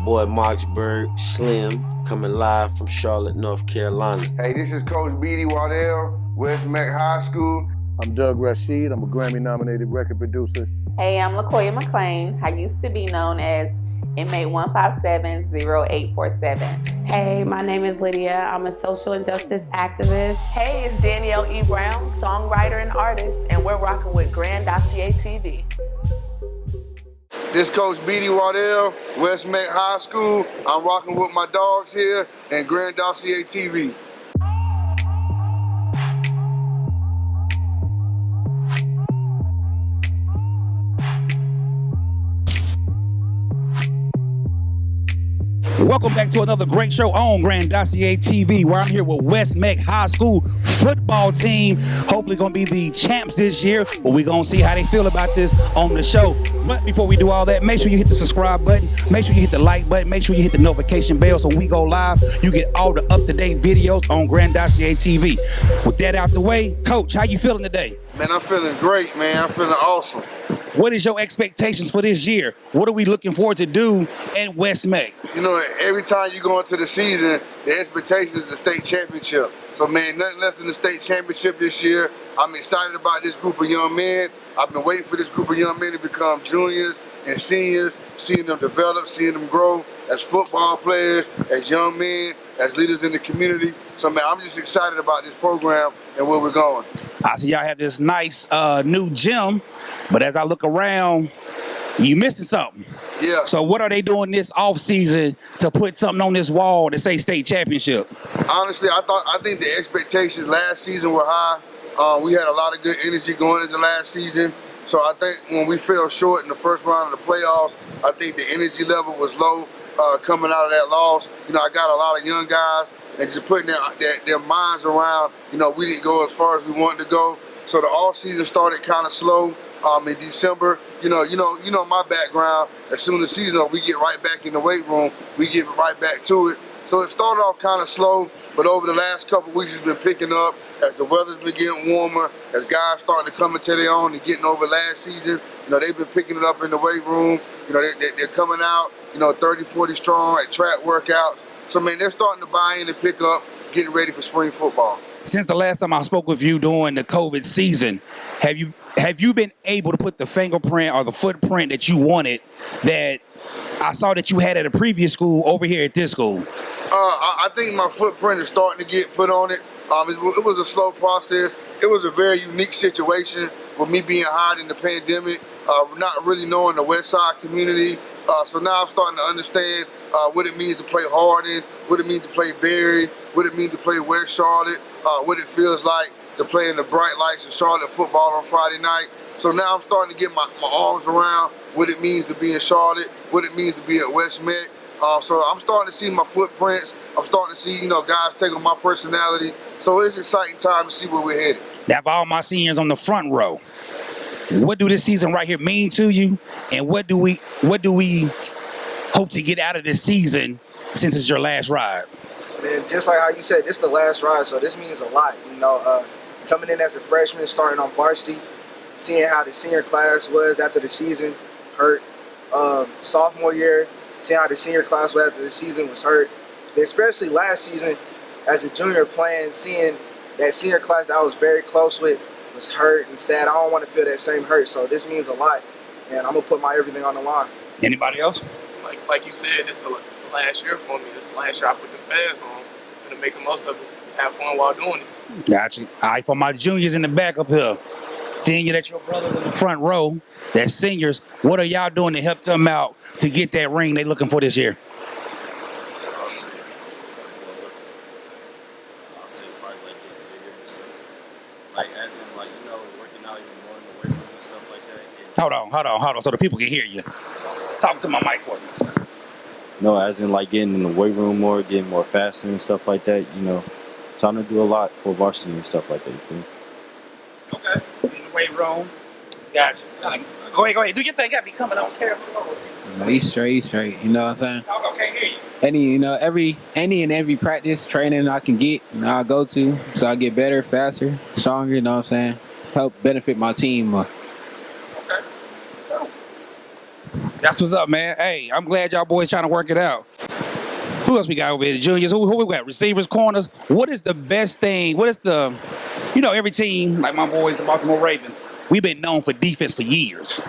boy Marksburg, Slim, coming live from Charlotte, North Carolina. Hey, this is Coach Beady, Waddell, West Meck High School. I'm Doug Rashid. I'm a Grammy-nominated record producer. Hey, I'm LaKoya McClain. I used to be known as inmate 1570847. Hey, my name is Lydia. I'm a social injustice activist. Hey, it's Danielle E. Brown, songwriter and artist, and we're rocking with Grandosiá TV. This Coach Beady, Waddell, West Meck High School. I'm rocking with my dogs here and Grandosiá TV. Welcome back to another great show on Grandosiá TV, where I'm here with West Meck High School football team. Hopefully going to be the champs this year, but we're going to see how they feel about this on the show. But before we do all that, make sure you hit the subscribe button, make sure you hit the like button, make sure you hit the notification bell so when we go live, you get all the up-to-date videos on Grandosiá TV. With that out the way, Coach, how you feeling today? Man, I'm feeling great, man. I'm feeling awesome. What is your expectations for this year? What are we looking forward to do at West Meck? You know, every time you go into the season, the expectation is the state championship. So, man, nothing less than the state championship this year. I'm excited about this group of young men. I've been waiting for this group of young men to become juniors and seniors, seeing them develop, seeing them grow as football players, as young men, as leaders in the community. So, man, I'm just excited about this program and where we're going. I see y'all have this nice new gym, but as I look around, you missing something. Yeah. So what are they doing this off season to put something on this wall to say state championship? Honestly, I think the expectations last season were high. We had a lot of good energy going into last season. So I think when we fell short in the first round of the playoffs, I think the energy level was low coming out of that loss. You know, I got a lot of young guys and just putting their minds around, you know, we didn't go as far as we wanted to go. So the off season started kind of slow in December. You know my background. As soon as the season up, we get right back in the weight room. We get right back to it. So it started off kind of slow, but over the last couple of weeks, it's been picking up as the weather's been getting warmer, as guys starting to come into their own and getting over last season. You know, they've been picking it up in the weight room. You know, they're coming out, you know, 30, 40 strong at track workouts. So, man, they're starting to buy in and pick up, getting ready for spring football. Since the last time I spoke with you during the COVID season, have you been able to put the fingerprint or the footprint that you wanted that I saw that you had at a previous school over here at this school? I think my footprint is starting to get put on it. It was a slow process. It was a very unique situation with me being hired in the pandemic, not really knowing the West Side community. So now I'm starting to understand what it means to play Hardin, what it means to play Berry, what it means to play West Charlotte, what it feels like to play in the bright lights of Charlotte football on Friday night. So now I'm starting to get my arms around what it means to be in Charlotte, what it means to be at West Meck. So I'm starting to see my footprints. I'm starting to see, you know, guys take on my personality. So it's an exciting time to see where we're headed. Now, for all my seniors on the front row, what do this season right here mean to you? And what do we hope to get out of this season since it's your last ride? Man, just like how you said, this is the last ride, so this means a lot. You know, coming in as a freshman, starting on varsity, seeing how the senior class was after the season hurt. Sophomore year, seeing how the senior class was after the season was hurt. And especially last season, as a junior playing, seeing that senior class that I was very close with was hurt and sad. I don't want to feel that same hurt, so this means a lot. And I'm going to put my everything on the line. Anybody else? Like you said, this is the last year for me. This is the last year I put the pads on. I'm going to make the most of it, have fun while doing it. Gotcha. All right, for my juniors in the back up here, seeing you that your brothers in the front row, that seniors, what are y'all doing to help them out to get that ring they looking for this year? I'll say probably like getting bigger and stuff. Like as in like, you know, working out even more in the weight room and stuff like that. Hold on, so the people can hear you. Talk to my mic for me. No, as in like getting in the weight room more, getting more faster and stuff like that, you know. Trying to do a lot for varsity and stuff like that, you feel me? Okay. In the weight room. Gotcha. Go ahead. Do your thing. Got me coming on camera. He's straight. You know what I'm saying? I can't hear you. Any and every practice training I can get, you know, I go to, so I get better, faster, stronger. You know what I'm saying? Help benefit my team more. Okay. So, That's what's up, man. Hey, I'm glad y'all boys trying to work it out. Who else we got over here? The juniors. Who we got? Receivers, corners. What is the best thing? What is the, every team, like my boys, the Baltimore Ravens, we've been known for defense for years.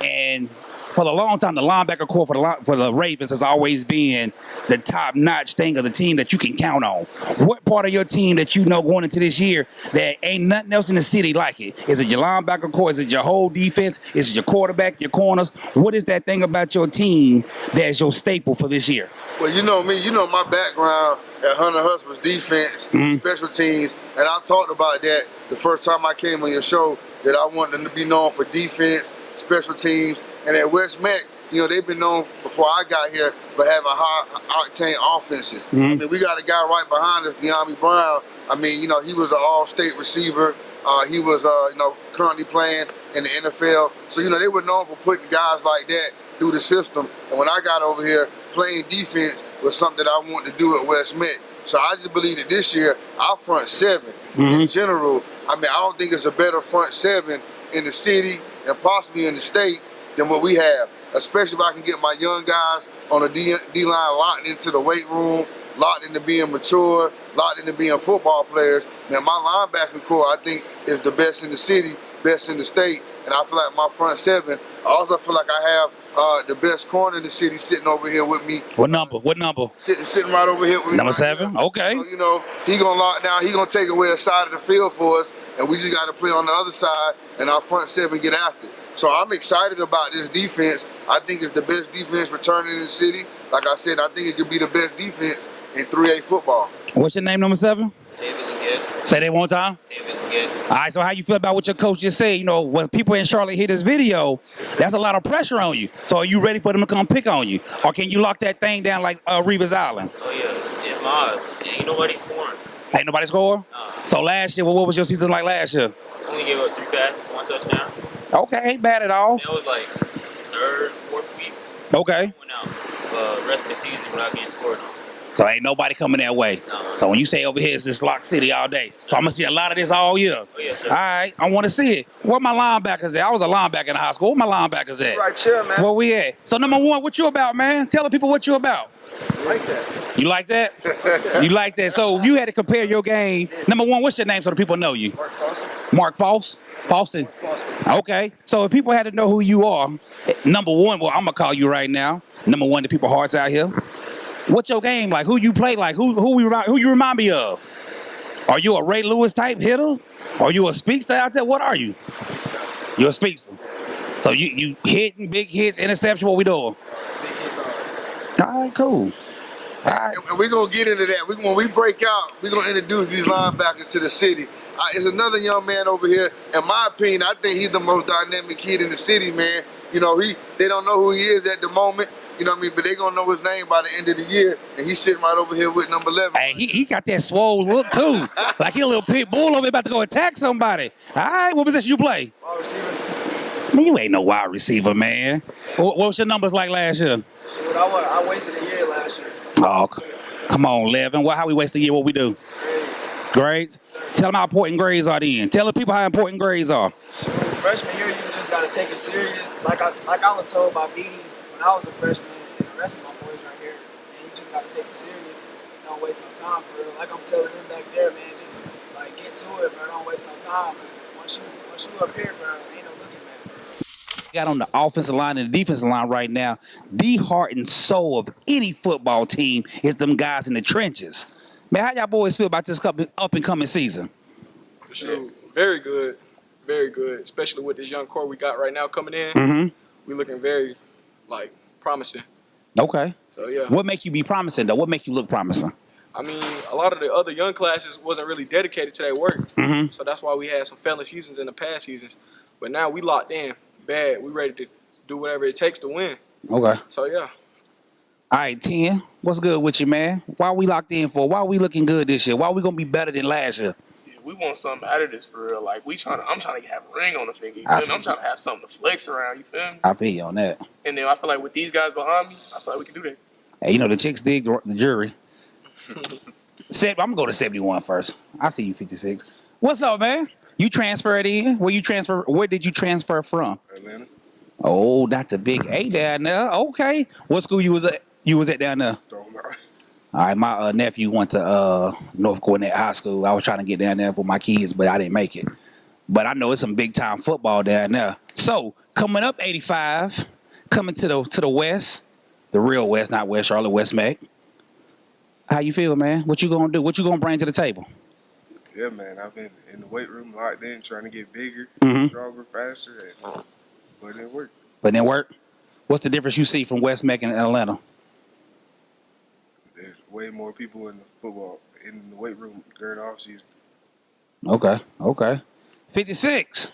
And for a long time, the linebacker core for the Ravens has always been the top-notch thing of the team that you can count on. What part of your team that going into this year that ain't nothing else in the city like it? Is it your linebacker core? Is it your whole defense? Is it your quarterback, your corners? What is that thing about your team that's your staple for this year? Well, you know me. You know my background at Hunter Hurst was defense, special teams, and I talked about that the first time I came on your show, that I wanted them to be known for defense, special teams. And at West Meck, they've been known before I got here for having high-octane offenses. I mean, we got a guy right behind us, De'Ami Brown. I mean, he was an all-state receiver. He was, currently playing in the NFL. So, they were known for putting guys like that through the system. And when I got over here, playing defense was something that I wanted to do at West Meck. So I just believe that this year, our front seven, in general, I don't think it's a better front seven in the city and possibly in the state than what we have, especially if I can get my young guys on the D-line locked into the weight room, locked into being mature, locked into being football players. Now, my linebacking core, I think, is the best in the city, best in the state, and I feel like my front seven, I also feel like I have the best corner in the city sitting over here with me. What number? Sitting right over here with me. Number 7? Okay. So, he going to lock down, he going to take away a side of the field for us, and we just got to play on the other side, and our front seven get after it. So I'm excited about this defense. I think it's the best defense returning in the city. Like I said, I think it could be the best defense in 3A football. What's your name, number 7? David Leggett. Say that one time. David Leggett. All right, so how you feel about what your coach just said? When people in Charlotte hear this video, that's a lot of pressure on you. So are you ready for them to come pick on you? Or can you lock that thing down like Reeves Island? Oh, yeah. It's mine. Ain't nobody scoring. Ain't nobody score? No. So last year, what was your season like last year? Only gave up 3 passes, 1 touchdown. Okay, ain't bad at all. That was like 3rd, 4th week. Okay. Went out rest of the season without getting scored on. So ain't nobody coming that way. No. So when you say over here, it's just Lock City all day. So I'm going to see a lot of this all year. Oh, yes, sir. All right, I want to see it. Where my linebackers at? I was a linebacker in high school. Where my linebackers at? Right here, man. Where we at? So number 1, what you about, man? Tell the people what you about. Like that. You like that? You like that? So if you had to compare your game, number 1, what's your name so the people know you? Mark Foster. Mark False? Falston? Okay. So if people had to know who you are, number 1, well, I'm going to call you right now. Number 1, the people hearts out here. What's your game like? Who you play like? Who you remind me of? Are you a Ray Lewis type hitter? Are you a speedster out there? What are you? You're a speedster. So you hitting big hits, interception, what we doing? Big hits, all right. All right, cool. All right. And we're going to get into that. When we break out, we're going to introduce these linebackers to the city. There's another young man over here. In my opinion, I think he's the most dynamic kid in the city, man. They don't know who he is at the moment. But they're going to know his name by the end of the year. And he's sitting right over here with number 11. Hey, he got that swole look, too. Like he a little pit bull over here about to go attack somebody. All right, what position you play? Wide receiver. Man, you ain't no wide receiver, man. What was your numbers like last year? Shoot, I wasted a year last year. Oh, come on, Levin. How we waste a year? What we do? Grades? Tell them how important grades are then. Tell the people how important grades are. Shoot, freshman year, you just got to take it serious. Like I was told by Beady when I was a freshman and the rest of my boys right here, man, you just got to take it serious. Don't waste no time for real. Like I'm telling them back there, man, just get to it, bro. Don't waste no time. Once you up here, bro, ain't no looking back. Got on the offensive line and the defensive line right now. The heart and soul of any football team is them guys in the trenches. Man, how y'all boys feel about this up and coming season? For sure. Very good. Very good. Especially with this young core we got right now coming in. Mm-hmm. We looking very, promising. Okay. So, yeah. What make you be promising, though? What make you look promising? I mean, a lot of the other young classes wasn't really dedicated to their work. Mm-hmm. So that's why we had some failing seasons in the past seasons. But now we locked in bad. We ready to do whatever it takes to win. Okay. So, yeah. All right, 10. What's good with you, man? Why we locked in for? Why we looking good this year? Why we going to be better than last year? Yeah, we want something out of this for real. I'm trying to have a ring on the finger. You feel me? I'm trying to have something to flex around. You feel me? I feel you on that. And then I feel like with these guys behind me, I feel like we can do that. Hey, the chicks dig the jury. I'm going to go to 71 first. I see you 56. What's up, man? You transferred in? Where did you transfer from? Atlanta. Oh, not the big A down there. Okay. What school you was at? You was at down there? All right, my nephew went to North Gwinnett High School. I was trying to get down there for my kids, but I didn't make it. But I know it's some big time football down there. So coming up 85, coming to the West, the real West, not West Charlotte, West Meck. How you feel, man? What you gonna do? What you gonna bring to the table? Yeah, man. I've been in the weight room locked in, trying to get bigger, stronger, faster, but it didn't work. But it didn't work? What's the difference you see from West Meck and Atlanta? There's way more people in the weight room during the off season. Okay. 56.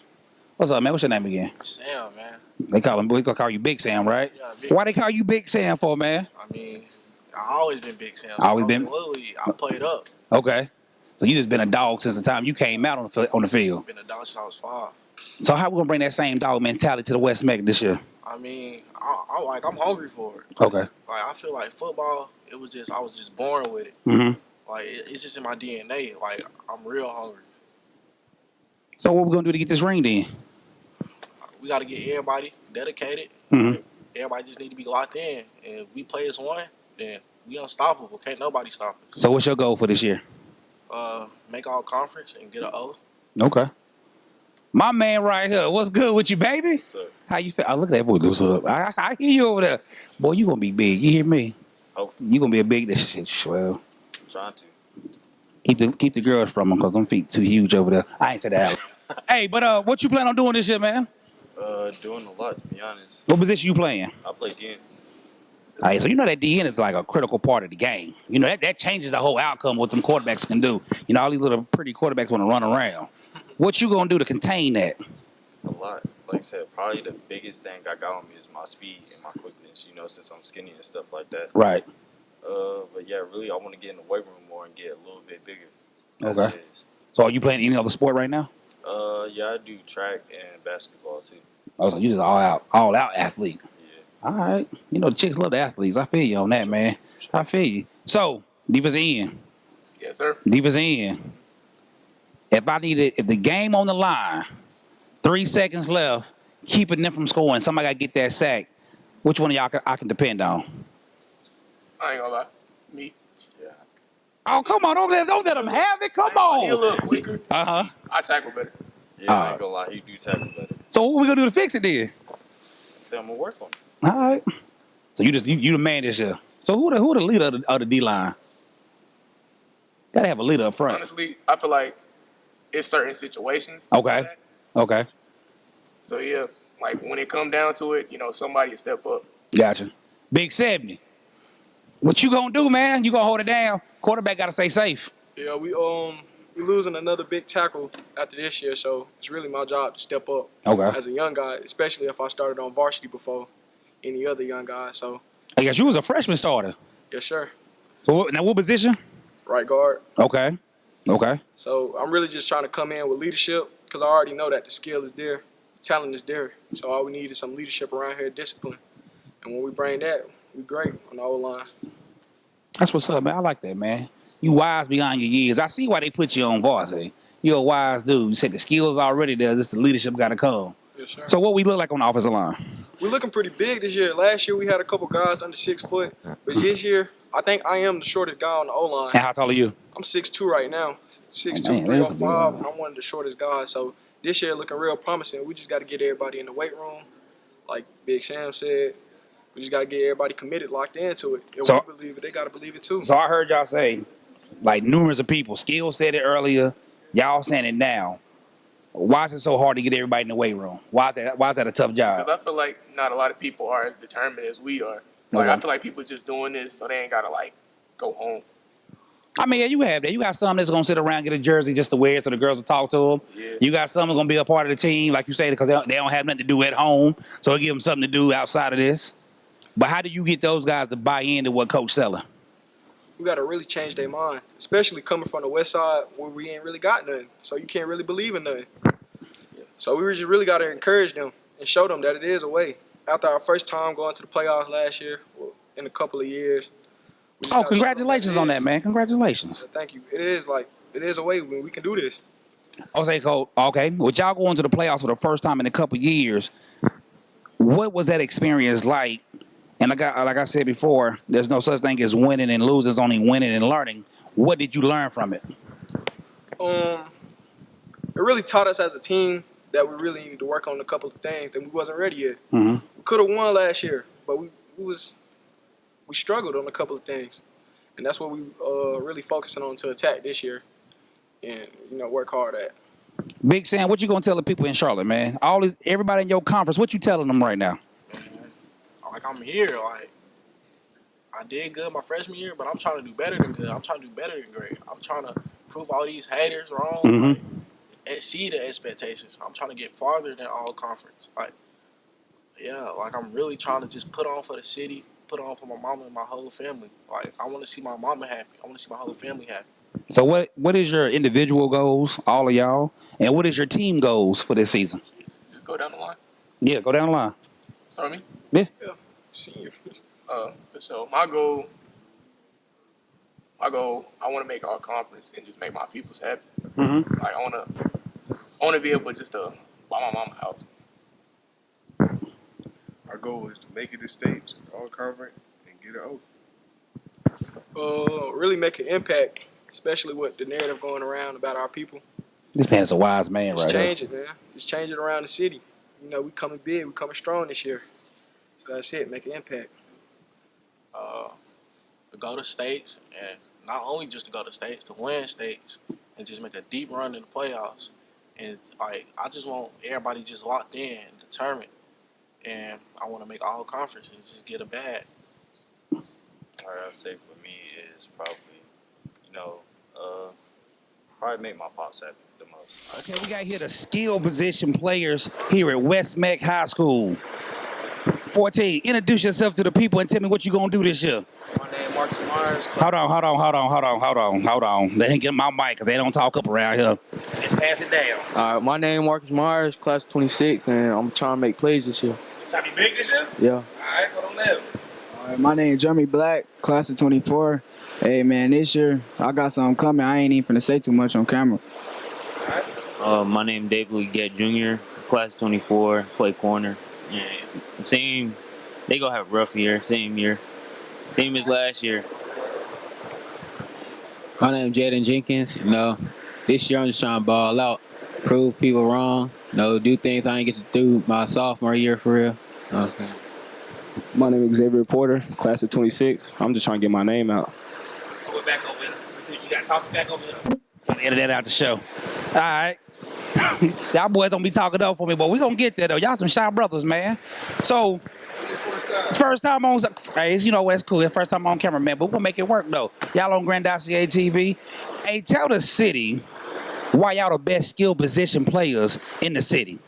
What's up, man? What's your name again? Sam, man. They gonna call you Big Sam, right? Yeah, Big. Why they call you Big Sam for, man? I mean, I always been Big Sam. Always been. I played up. Okay. So you just been a dog since the time you came out on the field. I've been a dog since I was 5. So how we gonna bring that same dog mentality to the West Meck this year? I mean, I'm hungry for it. Okay. Like I feel like football, I was just born with it. Like it's just in my DNA. Like I'm real hungry. So what we gonna do to get this ring then? We got to get everybody dedicated. Everybody just need to be locked in. And if we play as one, then we unstoppable. Can't nobody stop us. So what's your goal for this year? Make all conference and get an O. Okay. My man right here. What's good with you, baby? What's up? How you feel? Oh, look at that boy. What's up? I hear you over there. Boy, you gonna be big. You hear me? Hopefully. You gonna be a big this shit. Well, I'm trying to. keep the girls from them because them feet too huge over there. I ain't said that. Hey, but what you plan on doing this year, man? Doing a lot, to be honest. What position you playing? I play DN. All right, so you know that DN is like a critical part of the game. You know, that changes the whole outcome what them quarterbacks can do. You know, all these little pretty quarterbacks want to run around. What you going to do to contain that? A lot. Like I said, probably the biggest thing I got on me is my speed and my quickness, you know, since I'm skinny and stuff like that. Right. But yeah, really, I want to get in the weight room more and get a little bit bigger. Okay. So are you playing any other sport right now? Yeah, I do track and basketball, too. Oh, so you just all out athlete. Yeah. All right. You know, the chicks love the athletes. I feel you on that, man. I feel you. So, defense end. Yes, sir. Defense end. If the game on the line, 3 seconds left, keeping them from scoring, somebody got to get that sack, which one of y'all I can depend on? I ain't gonna lie. Me. Yeah. Oh, come on. Don't let them have it. Come on. He a little quicker. Uh-huh. I tackle better. Yeah, I ain't gonna lie. He do tackle better. So what we going to do to fix it then? So I'm gonna work on it. All right. So you the man this year. So who the leader of the D-line? Got to have a leader up front. Honestly, I feel like it's certain situations. Okay. Okay. So yeah, like when it come down to it, you know, somebody will step up. Gotcha. Big 70. What you gonna do, man? You gonna hold it down? Quarterback gotta stay safe. Yeah, we losing another big tackle after this year, so it's really my job to step up. Okay. As a young guy, especially if I started on varsity before any other young guy. So. I guess you was a freshman starter. Yes, sir. So now what position? Right guard. Okay. Okay. So I'm really just trying to come in with leadership because I already know that the skill is there, the talent is there. So all we need is some leadership around here, discipline. And when we bring that, we great on the O-line. That's what's up, man. I like that, man. You wise beyond your years. I see why they put you on varsity. You're a wise dude. You said the skills already there. Just the leadership got to come. Yes, sir. So what we look like on the offensive line? We're looking pretty big this year. Last year we had a couple guys under 6 foot, but this year I think I am the shortest guy on the O-line. And how tall are you? I'm 6'2" right now. 6'2", man, 305, and I'm one of the shortest guys. So this year looking real promising. We just got to get everybody in the weight room. Like Big Sam said, we just got to get everybody committed, locked into it. If we believe it, they got to believe it too. So I heard y'all say, like numerous of people, Skill said it earlier, y'all saying it now. Why is it so hard to get everybody in the weight room? Why is that a tough job? Because I feel like not a lot of people are as determined as we are. Like I feel like people just doing this so they ain't gotta like go home. I mean, yeah, you have that. You got some that's gonna sit around, get a jersey just to wear it so the girls will talk to them. Yeah. You got some that's gonna be a part of the team, like you say, because they don't have nothing to do at home, so it give them something to do outside of this. But how do you get those guys to buy into what Coach selling? We got to really change their mind, especially coming from the west side where we ain't really got nothing. So you can't really believe in nothing. So we just really got to encourage them and show them that it is a way. After our first time going to the playoffs last year, well, in a couple of years. Oh, congratulations on that, man. Congratulations. So thank you. It is a way when we can do this. Okay, Coach. Okay, with y'all going to the playoffs for the first time in a couple of years, What was that experience like? And like I said before, there's no such thing as winning and losing. There's only winning and learning. What did you learn from it? It really taught us as a team that we really needed to work on a couple of things and we wasn't ready yet. Mm-hmm. We could have won last year, but we struggled on a couple of things. And that's what we really focusing on to attack this year and, work hard at. Big Sam, what you gonna tell the people in Charlotte, man? Everybody in your conference, what you telling them right now? Like, I'm here. Like, I did good my freshman year, but I'm trying to do better than good. I'm trying to do better than great. I'm trying to prove all these haters wrong. Mm-hmm. Like, exceed the expectations. I'm trying to get farther than all conference. Like, yeah, like I'm really trying to just put on for the city, put on for my mama and my whole family. Like, I want to see my mama happy. I want to see my whole family happy. So what is your individual goals, all of y'all, and what is your team goals for this season? Just go down the line. Yeah, go down the line. Sorry, me? Yeah. So my goal, I want to make our conference and just make my peoples happy. Mm-hmm. Like I want to be able just to buy my mama a house. Our goal is to make it to states, all conference, and get it over. Really make an impact, especially with the narrative going around about our people. This man's a wise man, right? Just change it, man. Just change it around the city. We coming big, we coming strong this year. So that's it, make an impact. To go to states, and not only just to go to states, to win states, and just make a deep run in the playoffs. And like, I just want everybody just locked in, determined, and I want to make all conferences, just get a bag. All right, I'll say for me is probably, probably make my pops happy the most. Okay, we got here the skill position players here at West Meck High School. 14, introduce yourself to the people and tell me what you gonna do this year. My name Marcus Myers. Hold on. They didn't get my mic because they don't talk up around here. Let's pass it down. All right, my name Marcus Myers, class of 26, and I'm trying to make plays this year. Trying to be big this year? Yeah. All right, go to left. All right, my name is Jeremy Black, class of 24. Hey, man, this year I got something coming. I ain't even finna say too much on camera. My name David Leggett Jr., class 24, play corner. Yeah, same. They gonna have a rough year. Same as last year. My name Jaden Jenkins. This year I'm just trying to ball out, prove people wrong. Do things I ain't get to do my sophomore year for real. Know what I'm saying? My name is Xavier Porter, class of 26. I'm just trying to get my name out. We're back over here. Let's see what you got. Toss it back over here. I'm gonna edit that out the show. All right. Y'all boys don't be talking up for me, but we gonna get there though. Y'all some shy brothers, man. So first time on, hey, that's cool. It's first time on camera, man. But we're gonna make it work though. Y'all on Grandosiá TV. Hey, tell the city why y'all the best skill position players in the city.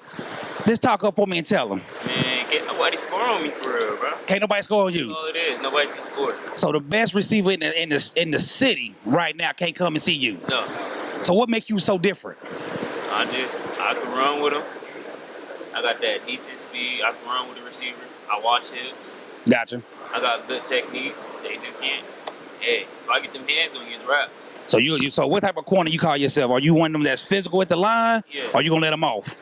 Just talk up for me and tell them. Man, can't nobody score on me for real, bro. Can't nobody score on you. That's all it is. Nobody can score. So the best receiver in the city right now can't come and see you. No. So what makes you so different? I can run with them. I got that decent speed. I can run with the receiver. I watch hips. Gotcha. I got good technique. They just can't. Hey, if I get them hands on you, it's raps. So so what type of corner you call yourself? Are you one of them that's physical at the line? Yeah. Or you gonna let them off?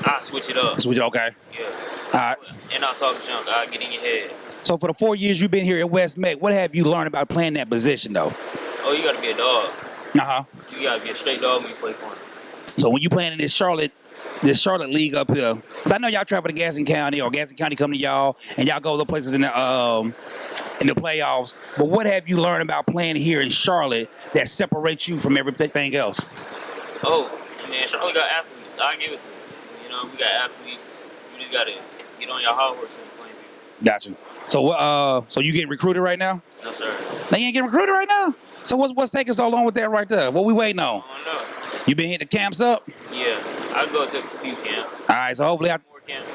I switch it up. Switch it, okay. Yeah. All right. And I'll talk junk. I'll get in your head. So for the 4 years you've been here at West Meck, what have you learned about playing that position though? Oh, you gotta be a dog. Uh-huh. You gotta be a straight dog when you play corner. So when you playing in this Charlotte league up here, because I know y'all travel to Gaston County or Gaston County come to y'all and y'all go to the places in the playoffs. But what have you learned about playing here in Charlotte that separates you from everything else? Oh, man, Charlotte got athletes. I'll give it to you. We got athletes. You just gotta get on your high horse when you're playing people. Gotcha. So you getting recruited right now? No, sir. They ain't getting recruited right now? So what's taking so long with that right there? What we waiting on? I don't know. You been hitting the camps up? Yeah, I go to a few camps. All right, so hopefully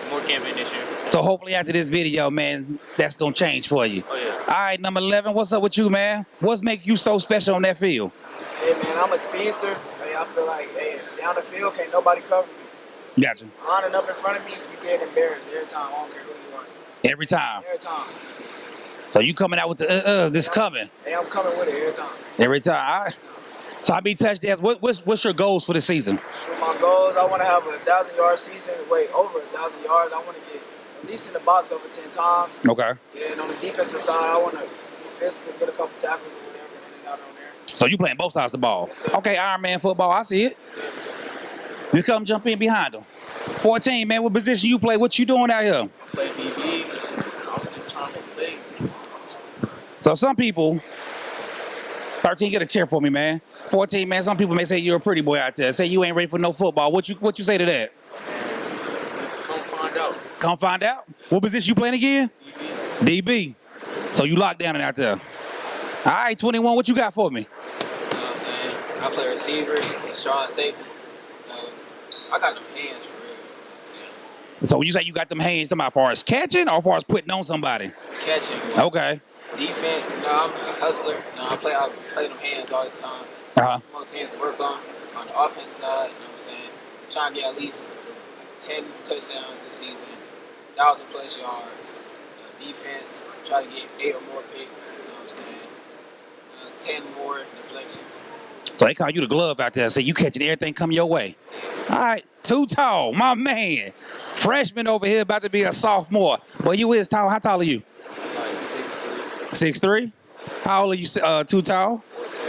more camping this year. So hopefully after this video, man, that's gonna change for you. Oh yeah. All right, number 11, what's up with you, man? What's make you so special on that field? Hey, man, I'm a speedster. Hey, I feel like, down the field, can't nobody cover me. Gotcha. Lining up in front of me, you get embarrassed every time. I don't care who you are. Every time? Every time. So you coming out with the this coming? Hey, I'm coming with it every time. Every time. All right. So how many touchdowns? What's your goals for the season? Sure, my goals, I want to have a 1,000-yard season. Wait, over 1,000 yards. I want to get at least in the box over 10 times. Okay. Yeah, and on the defensive side, I want to be physical, get a couple tackles or whatever, in and out on there. So you playing both sides of the ball. Okay, Iron Man football, I see it. Just come jump in behind them. 14, man, what position you play? What you doing out here? Play DB. I'm just trying to play. So some people, 13, get a chair for me, man. 14, man, some people may say you're a pretty boy out there. Say you ain't ready for no football. What you say to that? Just come find out. Come find out. What position you playing again? DB. So you locked down and out there. All right, 21, what you got for me? You know what I'm saying? I play receiver and strong safety. I got them hands for real. You know what I'm saying? So when you say you got them hands, them as far as catching or as far as putting on somebody? Catching. Okay. Defense, I'm a hustler. I play them hands all the time. More things to work on the offense side, you know what I'm saying? I'm trying to get at least 10 touchdowns this season, 1,000 plus yards. Defense, try to get 8 or more picks, you know what I'm saying? 10 more deflections. So they call you the glove out there. Say you catching everything come your way. All right, too tall, my man. Freshman over here about to be a sophomore. Boy, you is tall. How tall are you? Like 6'3". 6'3"? How old are you? Too tall? 14.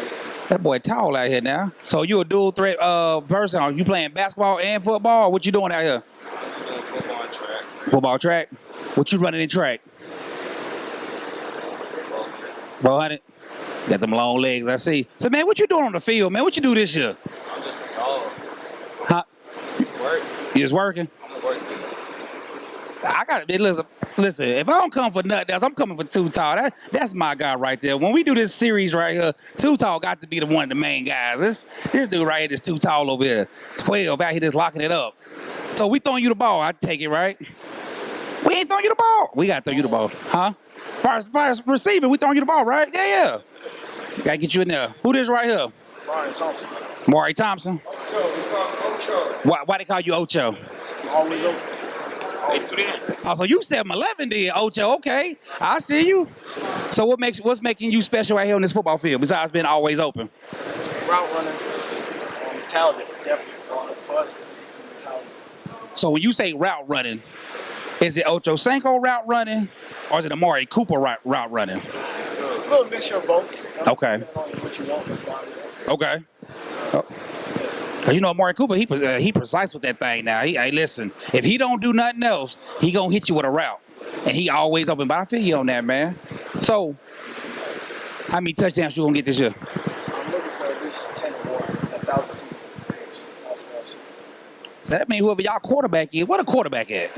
That boy tall out here now. So you a dual threat person? Are you playing basketball and football? Or what you doing out here? I'm doing football and track. Football track? What you running in track? 400. Got them long legs, I see. So, man, what you doing on the field, man? What you do this year? I'm just a dog. Huh? Work. You just working? I'm a worker. I got to listen, if I don't come for nothing else, I'm coming for Too Tall. That's my guy right there. When we do this series right here, Too Tall got to be the one of the main guys. This dude right here, this Too Tall over here, 12 out here just locking it up. So we throwing you the ball, I take it, right? We ain't throwing you the ball. We got to throw you the ball. Huh? First receiver, we throwing you the ball, right? Yeah. Got to get you in there. Who this right here? Brian Thompson. Maury Thompson. Ocho, we call him Ocho. Why they call you Ocho? Always open. Oh, so you 7'11" then, Ocho. Okay, I see you. So what's making you special right here on this football field besides being always open? Route running, mentality, definitely for us. Mentality. So when you say route running, is it Ocho Cinco route running, or is it Amari Cooper route running? A little mixture of both. Okay. What you want, that's fine. Okay. Cause you know Amari Cooper, he precise with that thing now. Hey, listen, if he don't do nothing else, he gonna hit you with a route, and he always open. But I feel you on that, man. So, how many touchdowns you gonna get this year? I'm looking for at least 10 or more, 1,000 season. So that means whoever y'all quarterback is, what a quarterback at?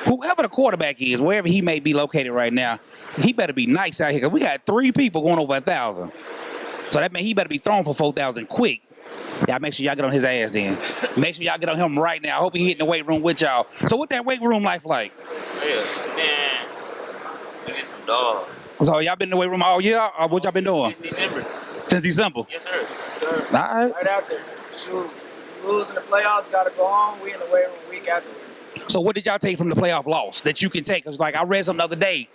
Whoever the quarterback is, wherever he may be located right now, he better be nice out here. Cause we got 3 people going over 1,000. So that means he better be thrown for 4,000 quick. Y'all make sure y'all get on his ass then. Make sure y'all get on him right now. I hope he hitting the weight room with y'all. So what that weight room life like? Yeah, man. We get some dog. So y'all been in the weight room all year? Or what y'all been doing? Since December. Since December? Yes, sir. Yes, sir. All right. Right out there. Shoot. You lose in the playoffs, got to go home. We in the weight room week after week. So what did y'all take from the playoff loss that you can take? Because like I read something the other day,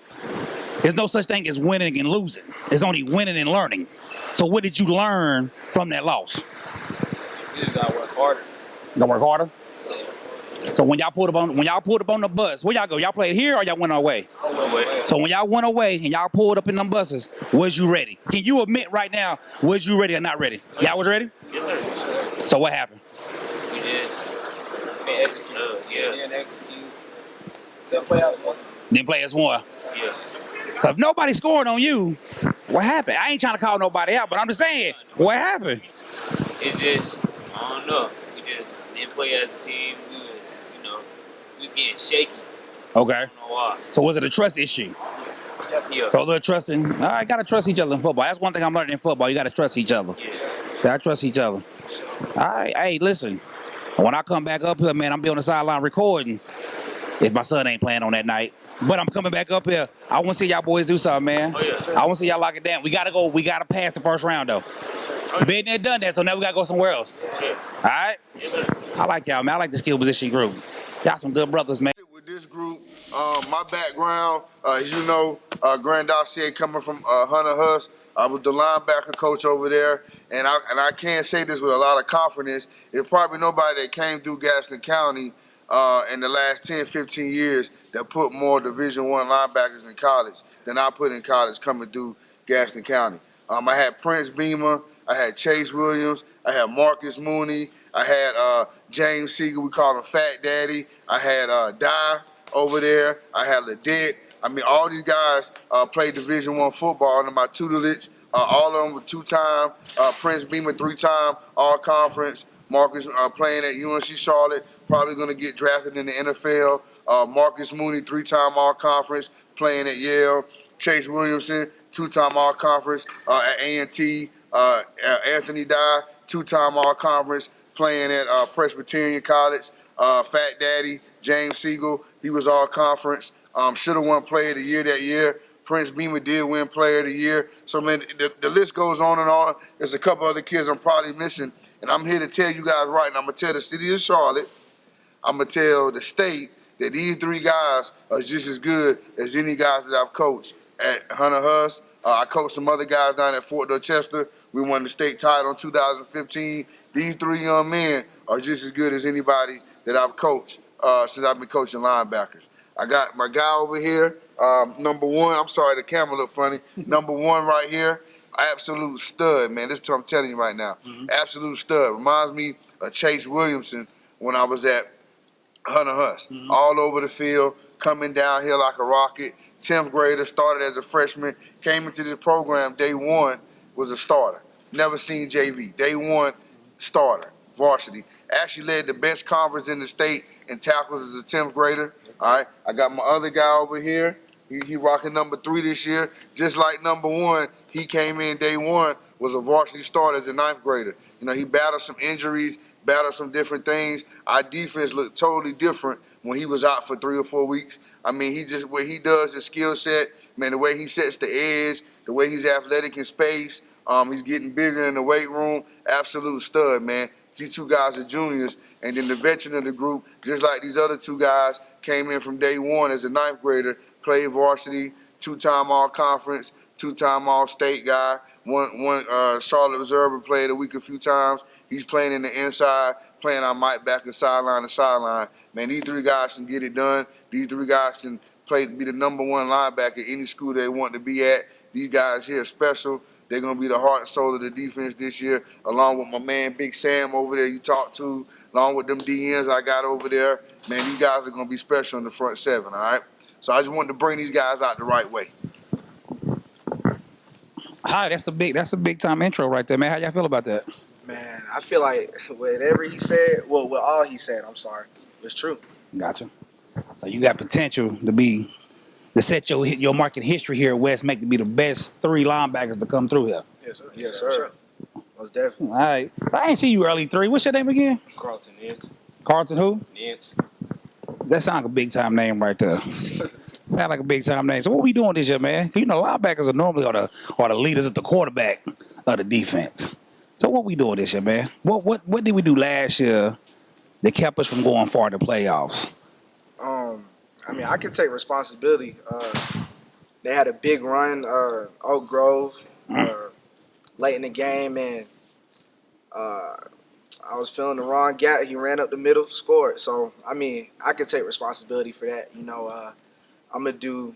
there's no such thing as winning and losing. There's only winning and learning. So what did you learn from that loss? You just gotta work harder. You gotta work harder? So when y'all pulled up on the bus, where y'all go? Y'all played here or y'all went away? Away. So when y'all went away and y'all pulled up in them buses, was you ready? Can you admit right now, was you ready or not ready? Y'all was ready? Yes, sir. So what happened? We didn't execute. We didn't execute. So playoffs won. Then players won. Yeah. If nobody scored on you, what happened? I ain't trying to call nobody out, but I'm just saying, what happened? It's just, I don't know. We just didn't play as a team. We was getting shaky. Okay. I don't know why. So was it a trust issue? Yeah. So a little trusting. All right, gotta trust each other in football. That's one thing I'm learning in football. You gotta trust each other. Yeah. Gotta trust each other. All right, hey, listen. When I come back up here, man, I'm be on the sideline recording. If my son ain't playing on that night. But I'm coming back up here. I want to see y'all boys do something, man. Oh, yeah. I want to see y'all lock it down. We gotta go. We gotta pass the first round though. Been there, done that. So now we gotta go somewhere else. Yeah. All right. Yes, sir. I like y'all, man. I like the skill position group. Y'all some good brothers, man. With this group, my background, as you know, Grandosiá coming from Hunter Hus. I was the linebacker coach over there, and I can't say this with a lot of confidence. There's probably nobody that came through Gaston County in the last 10, 15 years that put more Division I linebackers in college than I put in college coming through Gaston County. I had Prince Beamer, I had Chase Williams, I had Marcus Mooney, I had James Siegel, we call him Fat Daddy, I had Di over there, I had Ledette. I mean, all these guys played Division I football under my tutelage. All of them were 2-time, Prince Beamer 3-time All-Conference, Marcus playing at UNC Charlotte, probably going to get drafted in the NFL. Marcus Mooney, 3-time All-Conference, playing at Yale. Chase Williamson, 2-time All-Conference at A&T. Anthony Dye, 2-time All-Conference, playing at Presbyterian College. Fat Daddy, James Siegel, he was All-Conference. Should have won Player of the Year that year. Prince Beamer did win Player of the Year. So, man, the list goes on and on. There's a couple other kids I'm probably missing. And I'm here to tell you guys right now, I'm going to tell the city of Charlotte, I'm going to tell the state that these 3 guys are just as good as any guys that I've coached at Hunter Huss. I coached some other guys down at Fort Dorchester. We won the state title in 2015. These 3 young men are just as good as anybody that I've coached since I've been coaching linebackers. I got my guy over here, number 1. I'm sorry, the camera look funny. Number 1 right here, absolute stud, man. This is what I'm telling you right now. Absolute stud. Reminds me of Chase Williamson when I was at Hunter Huss. All over the field, coming down here like a rocket. 10th grader, started as a freshman, came into this program day 1, was a starter. Never seen JV. Day 1, starter, varsity. Actually led the best conference in the state in tackles as a 10th grader. All right, I got my other guy over here. He rocking number 3 this year. Just like number 1, he came in day 1, was a varsity starter as a 9th grader. You know, he battled some injuries, battled some different things. Our defense looked totally different when he was out for 3 or 4 weeks. I mean, what he does, his skill set, man, the way he sets the edge, the way he's athletic in space, he's getting bigger in the weight room, absolute stud, man. These 2 guys are juniors, and then the veteran of the group, just like these other 2 guys, came in from day 1 as a 9th grader, played varsity, 2-time All-Conference, 2-time All-State guy, one Charlotte Observer, played a week a few times. He's playing in the inside, playing on Mike back and sideline to sideline. Man, these 3 guys can get it done. These 3 guys can be the number 1 linebacker at any school they want to be at. These guys here are special. They're going to be the heart and soul of the defense this year, along with my man Big Sam over there you talked to, along with them DNs I got over there. Man, these guys are going to be special in the front 7, all right? So I just wanted to bring these guys out the right way. Hi, that's a big time intro right there, man. How y'all feel about that? Man, I feel like whatever he said, well, with all he said, I'm sorry, it's true. Gotcha. So you got potential to set your market history here at West Meck to be the best 3 linebackers to come through here. Yes, sir. Yes, sir. Most definitely. All right. I ain't seen you early 3. What's your name again? Carlton Nance. Carlton who? Nance. That sounds like a big time name right there. Sound like a big time name. So what we doing this year, man? 'Cause you know linebackers are normally the leaders at the quarterback of the defense. So what we doing this year, man? What did we do last year that kept us from going far to playoffs? I mean, I can take responsibility. They had a big run, Oak Grove, late in the game, and I was feeling the wrong gap. He ran up the middle, scored. So, I mean, I can take responsibility for that. You know, I'm going to do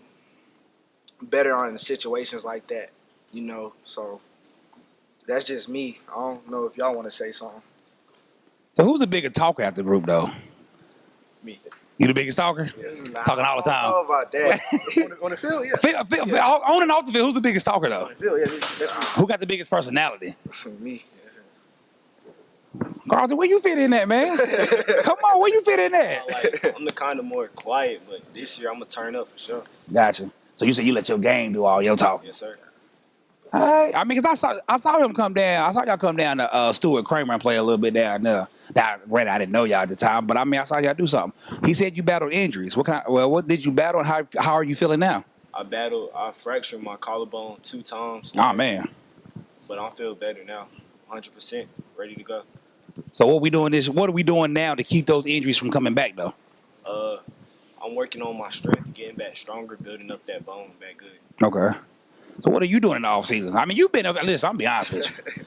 better on situations like that, you know. So, that's just me. I don't know if y'all want to say something. So, who's the bigger talker out the group, though? Me. You the biggest talker? Yeah. Talking all the time. I don't know about that. on the field, yeah. On and off the field, who's the biggest talker, though? On the field, yeah. That's me. Who got the biggest personality? Me. Carlton, where you fit in that, man? Come on, where you fit in that? I'm the kind of more quiet, but this year I'm going to turn up for sure. Gotcha. So you said you let your game do all your talking? Yes, sir. All right. I mean, because I saw him come down. I saw y'all come down to Stuart Kramer and play a little bit down there. Now, granted, I didn't know y'all at the time, but I mean, I saw y'all do something. He said you battled injuries. What did you battle, and how are you feeling now? I fractured my collarbone 2 times. Oh, man. But I feel better now. 100% ready to go. So what are we doing now to keep those injuries from coming back, though? I'm working on my strength, getting back stronger, building up that bone back good. Okay. So what are you doing in the offseason? I mean, you've been up. Listen, I'll be honest with you.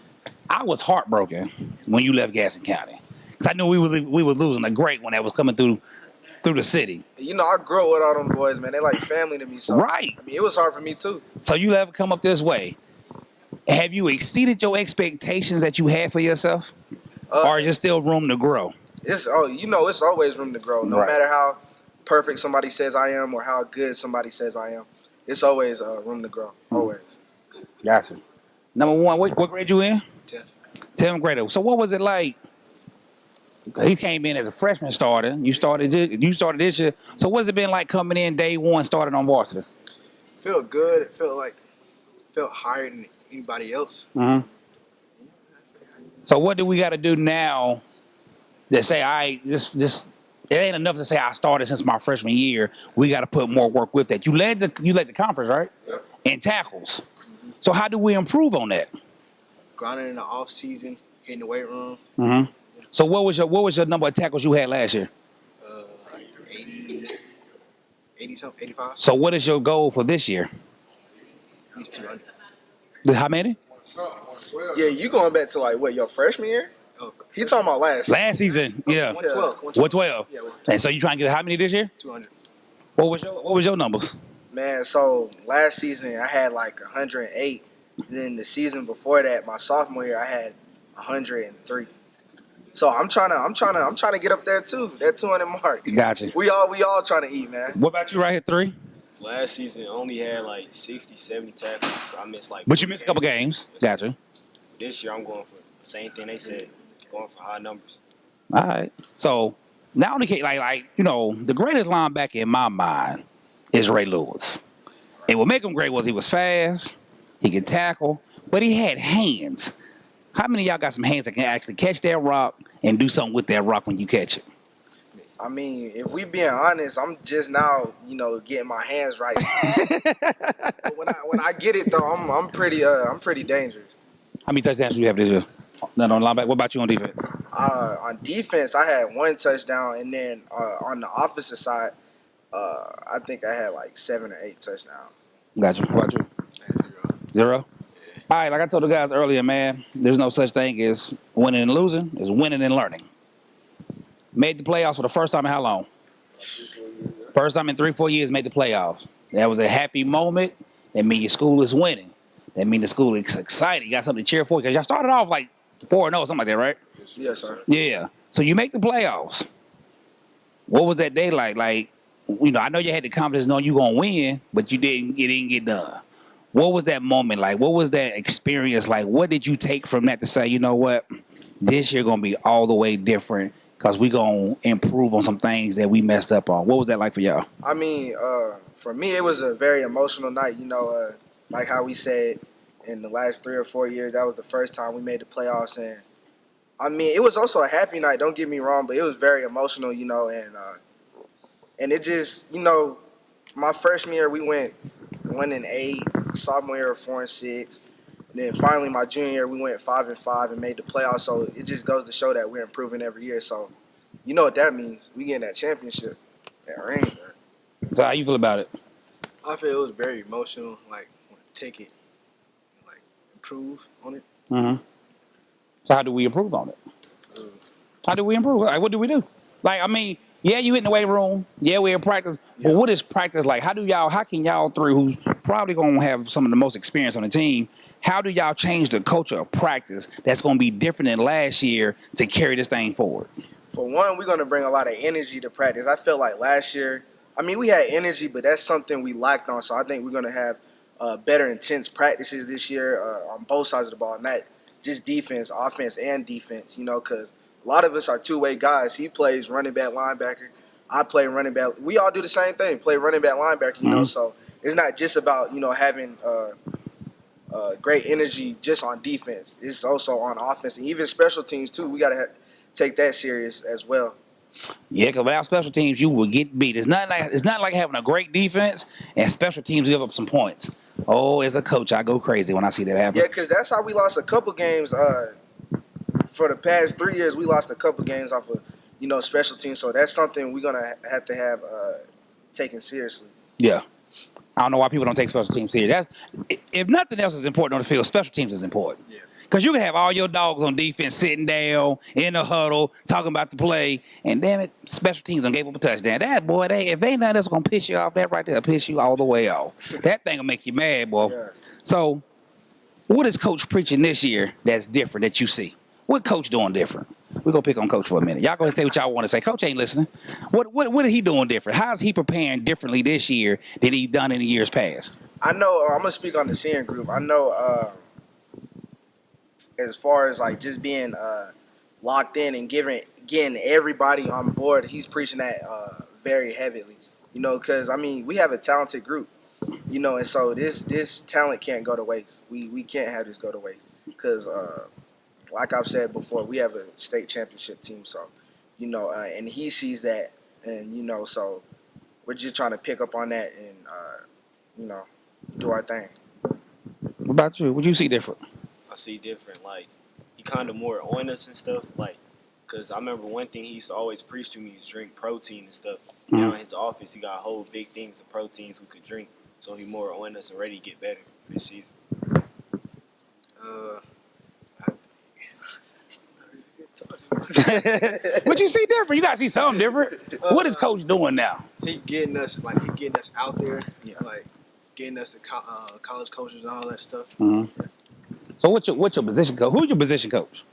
I was heartbroken when you left Gaston County. Cause I knew we were losing a great one that was coming through the city. You know, I grew up with all them boys, man. They like family to me. So, right. I mean, it was hard for me too. So you ever come up this way? Have you exceeded your expectations that you had for yourself, or is there still room to grow? It's always room to grow. No matter how perfect somebody says I am or how good somebody says I am, it's always room to grow. Always. Gotcha. Number one, what grade you in? 10th. 10th grade. So what was it like? He came in as a freshman starter. You started this year. So what's it been like coming in day one, starting on varsity? Felt good. It felt higher than anybody else. Mm-hmm. So what do we got to do now to say, this it ain't enough to say I started since my freshman year. We got to put more work with that. You led the conference, right? Yep. In tackles. So how do we improve on that? Grinding in the off season, hitting the weight room. Mm-hmm. So what was your number of tackles you had last year? 80 something, 85. So what is your goal for this year? At least 200. How many? Yeah, you going back to like what, your freshman year? He talking about last season, yeah. 112. 112. Yeah, 112. And so you trying to get how many this year? 200. What was your numbers? Man, so last season I had like 108. And then the season before that, my sophomore year, I had 103. So I'm trying to get up there too. That 200 mark. Gotcha. We all trying to eat, man. What about you right here, 3? Last season, I only had like 60, 70 tackles. I missed like. But you missed a couple games. Gotcha. This year, I'm going for the same thing they said. Going for high numbers. All right. So now on the case, the greatest linebacker in my mind is Ray Lewis. And what made him great was he was fast, he could tackle, but he had hands. How many of y'all got some hands that can actually catch that rock and do something with that rock when you catch it? I mean, if we being honest, I'm just now, getting my hands right. But when I get it though, I'm pretty dangerous. How many touchdowns do you have this year? None on linebacker. What about you on defense? On defense, I had 1 touchdown, and then on the offensive side, I think I had like 7 or 8 touchdowns. Gotcha. What about you? 0? All right, like I told the guys earlier, man, there's no such thing as winning and losing. It's winning and learning. Made the playoffs for the first time in how long? First time in 3-4 years made the playoffs. That was a happy moment. That means your school is winning. That means the school is excited. You got something to cheer for because y'all started off like 4-0, something like that, right? Yes, sir. Yeah. So you make the playoffs. What was that day like? Like, I know you had the confidence knowing you gonna win, but it didn't get done. What was that moment like? What was that experience like? What did you take from that to say, you know what, this year gonna be all the way different because we gonna improve on some things that we messed up on? What was that like for y'all? I mean, for me, it was a very emotional night. Like how we said in the last 3 or 4 years, that was the first time we made the playoffs. And I mean, it was also a happy night. Don't get me wrong, but it was very emotional, and it just, my freshman year we went 1-8, sophomore year 4-6, and then finally my junior year we went 5-5 and made the playoffs. So it just goes to show that we're improving every year. So you know what that means? We getting that championship, that ring. So how you feel about it? I feel it was very emotional. Like, take it, like improve on it. Mm-hmm. So how do we improve on it? How do we improve? Like, what do we do? Like, I mean, yeah, you hit in the weight room. Yeah, we're in practice. But what is practice like? How can y'all three, who's probably going to have some of the most experience on the team, how do y'all change the culture of practice that's going to be different than last year to carry this thing forward? For one, we're going to bring a lot of energy to practice. I feel like last year, I mean, we had energy, but that's something we lacked on. So I think we're going to have better intense practices this year on both sides of the ball, not just defense, offense, and defense, because a lot of us are two-way guys. He plays running back, linebacker. I play running back. We all do the same thing, play running back, linebacker, So it's not just about, having great energy just on defense. It's also on offense and even special teams, too. We got to take that serious as well. Yeah, because without special teams, you will get beat. It's not like having a great defense and special teams give up some points. Oh, as a coach, I go crazy when I see that happen. Yeah, because that's how we lost a couple games. For the past 3 years, we lost a couple games off of, special teams. So that's something we're going to have taken seriously. Yeah. I don't know why people don't take special teams seriously. If nothing else is important on the field, special teams is important. Yeah. Because you can have all your dogs on defense sitting down in the huddle talking about the play, and damn it, special teams done gave up a touchdown. That boy, if ain't nothing that's gonna piss you off, that right there will piss you all the way off. That thing will make you mad, boy. Yeah. So, what is Coach preaching this year that's different that you see? What Coach doing different? We're gonna pick on Coach for a minute. Y'all go ahead and say what y'all want to say. Coach ain't listening. What is he doing different? How's he preparing differently this year than he done in the years past? I know. I'm gonna speak on the senior group. I know. As far as like just being locked in and getting everybody on board, he's preaching that very heavily. You know, because I mean, we have a talented group. You know, and so this talent can't go to waste. We can't have this go to waste because, like I've said before, we have a state championship team. So, you know, and he sees that, and you know, so we're just trying to pick up on that and you know, do our thing. What about you? What you see different? I see different. Like, he kind of more on us and stuff. Like, because I remember one thing he used to always preach to me is drink protein and stuff. Now in his office, he got whole big things of proteins we could drink. So he more on us and ready to get better this season. What you see different? You gotta see something different. What is Coach doing now? He getting us out there, like getting us to college coaches and all that stuff. Mm-hmm. So what's your position coach? Who's your position coach?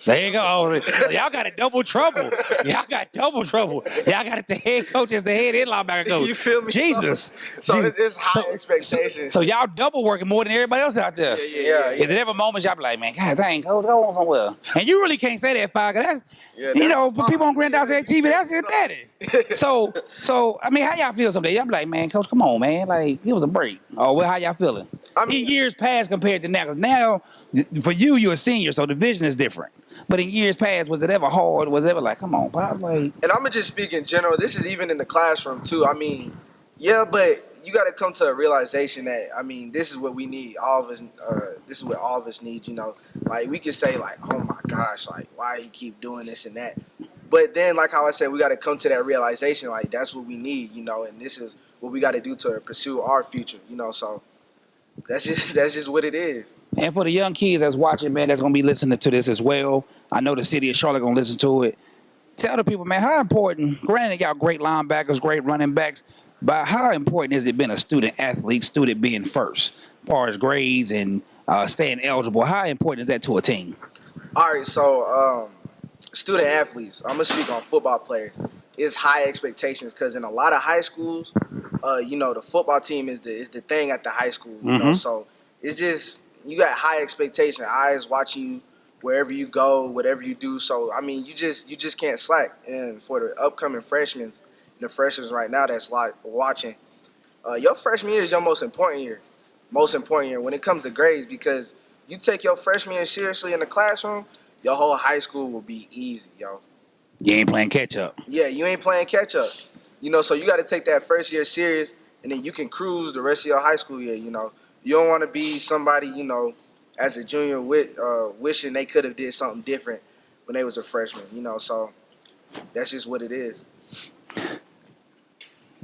There you go. Oh, y'all got a double trouble. Y'all got double trouble. Y'all got the head coach as the head end linebacker coach. You feel me? Jesus. So it's high expectations. So y'all double working more than everybody else out there. Yeah. Is there ever moments y'all be like, man, God dang, coach, go on somewhere. And you really can't say that, Fire, because that's, you know, for people on Grandosiá TV, that's his daddy. So I mean, how y'all feel someday? Y'all be like, man, coach, come on, man. Like, give us a break. Oh, well, how y'all feeling? I mean, in years past compared to now, because now, for you're a senior, so the vision is different. But in years past, was it ever hard? Was it ever like, come on, Bob? Like, and I'm going to just speak in general. This is even in the classroom, too. I mean, yeah, but you got to come to a realization that, I mean, this is what we need. All of us, this is what all of us need, you know. Like, we could say, like, oh, my gosh, like, why he keep doing this and that? But then, like how I said, we got to come to that realization, like, that's what we need, you know, and this is what we got to do to pursue our future, you know. So that's just what it is. And for the young kids that's watching, man, that's going to be listening to this as well, I know the city of Charlotte going to listen to it. Tell the people, man, how important, granted y'all great linebackers, great running backs, but how important is it being a student athlete, student being first, as far as grades and staying eligible? How important is that to a team? All right, so student athletes, I'm going to speak on football players. It's high expectations because in a lot of high schools, you know, the football team is the thing at the high school, you know, so it's just, you got high expectation, eyes watching you wherever you go, whatever you do. So I mean, you just can't slack. And for the upcoming freshmen, the freshmen right now that's like watching, your freshman year is your most important year when it comes to grades, because you take your freshman year seriously in the classroom, your whole high school will be easy, yo. You ain't playing catch up. Yeah, you ain't playing catch up. You know, so you got to take that first year serious, and then you can cruise the rest of your high school year. You know, you don't want to be somebody, you know, as a junior wishing they could have did something different when they was a freshman. You know, so that's just what it is.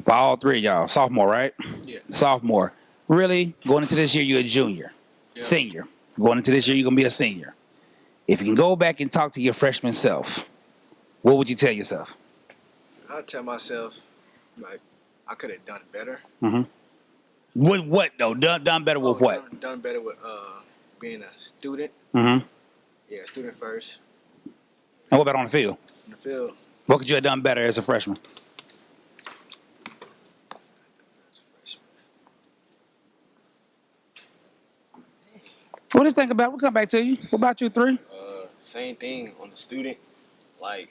For all three of y'all, sophomore, right? Yeah. Sophomore. Really, going into this year, you're a junior. Yeah. Senior. Going into this year, you're going to be a senior. If you can go back and talk to your freshman self, what would you tell yourself? I'd tell myself, like, I could have done better. Mm-hmm. With what, though? Done better with what? Done better with being a student. Mm-hmm. Yeah, student first. And what about on the field? In the field. What could you have done better as a freshman? What is think about? We'll come back to you. What about you, three? Same thing on the student. Like,